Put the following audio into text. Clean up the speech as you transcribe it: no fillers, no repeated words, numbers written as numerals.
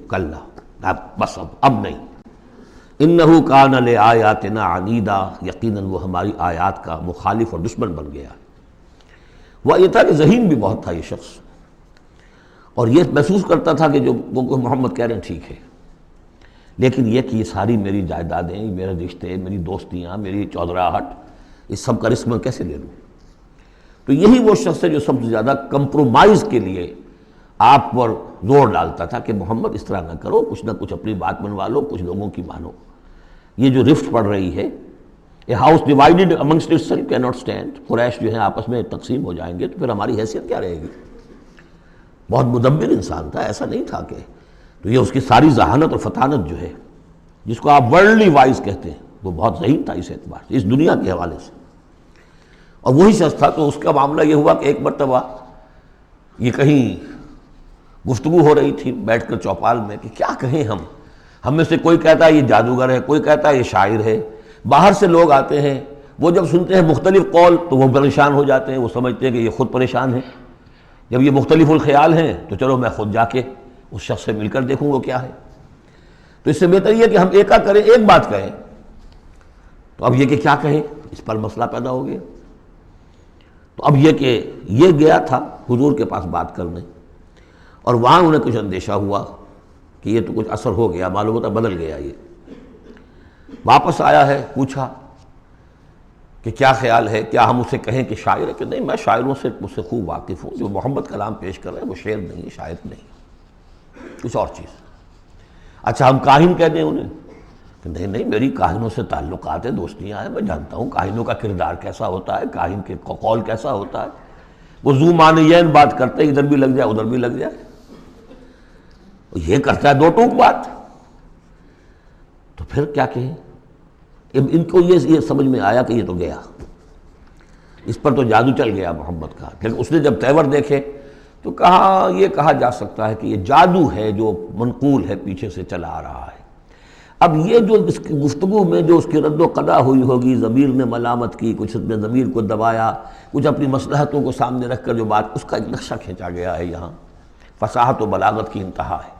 کلا، بس اب نہیں، انہ کان لآیاتنا عنیدا، یقیناً وہ ہماری آیات کا مخالف اور دشمن بن گیا۔ وہ یہ تھا کہ ذہین بھی بہت تھا یہ شخص، اور یہ محسوس کرتا تھا کہ جو وہ محمد کہہ رہے ہیں ٹھیک ہے، لیکن یہ کہ یہ ساری میری جائیدادیں، میرے رشتے، میری دوستیاں، میری چودراہٹ، اس سب کا رسک میں کیسے لے لوں؟ تو یہی وہ شخص ہے جو سب سے زیادہ کمپرومائز کے لیے آپ پر زور ڈالتا تھا کہ محمد اس طرح نہ کرو، کچھ نہ کچھ اپنی بات منوا لو، کچھ لوگوں کی مانو۔ یہ جو رفٹ پڑ رہی ہے، a house divided amongst itself کی ناٹ اسٹینڈ، قریش جو ہیں آپس میں تقسیم ہو جائیں گے تو پھر ہماری حیثیت کیا رہے گی؟ بہت مدبر انسان تھا، ایسا نہیں تھا کہ، تو یہ اس کی ساری ذہانت اور فطانت جو ہے، جس کو آپ ورلڈلی وائز کہتے ہیں، وہ بہت ذہین تھا اس اعتبار سے، اس دنیا کے حوالے سے۔ اور وہی شخص تھا، تو اس کا معاملہ یہ ہوا کہ ایک مرتبہ یہ کہیں گفتگو ہو رہی تھی بیٹھ کر چوپال میں کہ کیا کہیں ہم میں سے کوئی کہتا ہے یہ جادوگر ہے، کوئی کہتا ہے یہ شاعر ہے، باہر سے لوگ آتے ہیں، وہ جب سنتے ہیں مختلف قول تو وہ پریشان ہو جاتے ہیں، وہ سمجھتے ہیں کہ یہ خود پریشان ہے، جب یہ مختلف الخیال ہیں تو چلو میں خود جا کے اس شخص سے مل کر دیکھوں وہ کیا ہے۔ تو اس سے بہتر یہ کہ ہم ایکا کریں، ایک بات کہیں۔ تو اب یہ کہ کیا کہیں، اس پر مسئلہ پیدا ہو گیا۔ تو اب یہ کہ یہ گیا تھا حضور کے پاس بات کرنے، اور وہاں انہیں کچھ اندیشہ ہوا کہ یہ تو کچھ اثر ہو گیا، معلوم ہوتا بدل گیا۔ یہ واپس آیا ہے، پوچھا کہ کیا خیال ہے، کیا ہم اسے کہیں کہ شاعر ہے؟ کہ نہیں، میں شاعروں سے مجھ سے خوب واقف ہوں، جو محمد کلام پیش کر رہے ہیں وہ شعر نہیں، شاعر نہیں، کچھ اور چیز۔ اچھا ہم کاہن کہہ دیں انہیں؟ کہ نہیں، میری کاہنوں سے تعلقات ہیں، دوستیاں ہیں، میں جانتا ہوں کاہنوں کا کردار کیسا ہوتا ہے، کاہن کے قول کیسا ہوتا ہے، وہ ذو معنیین بات کرتے ہیں، ادھر بھی لگ جائے ادھر بھی لگ جائے، یہ کرتا ہے دو ٹوک بات۔ تو پھر کیا کہیں؟ ان کو یہ سمجھ میں آیا کہ یہ تو گیا، اس پر تو جادو چل گیا محمد کا۔ لیکن اس نے جب تیور دیکھے تو کہا، یہ کہا جا سکتا ہے کہ یہ جادو ہے جو منقول ہے، پیچھے سے چلا آ رہا ہے۔ اب یہ جو اس کی گفتگو میں جو اس کی رد و قدا ہوئی ہوگی، ضمیر نے ملامت کی، کچھ نے ضمیر کو دبایا، کچھ اپنی مصلحتوں کو سامنے رکھ کر جو بات، اس کا ایک نقشہ کھینچا گیا ہے یہاں۔ فصاحت و بلاغت کی انتہا ہے۔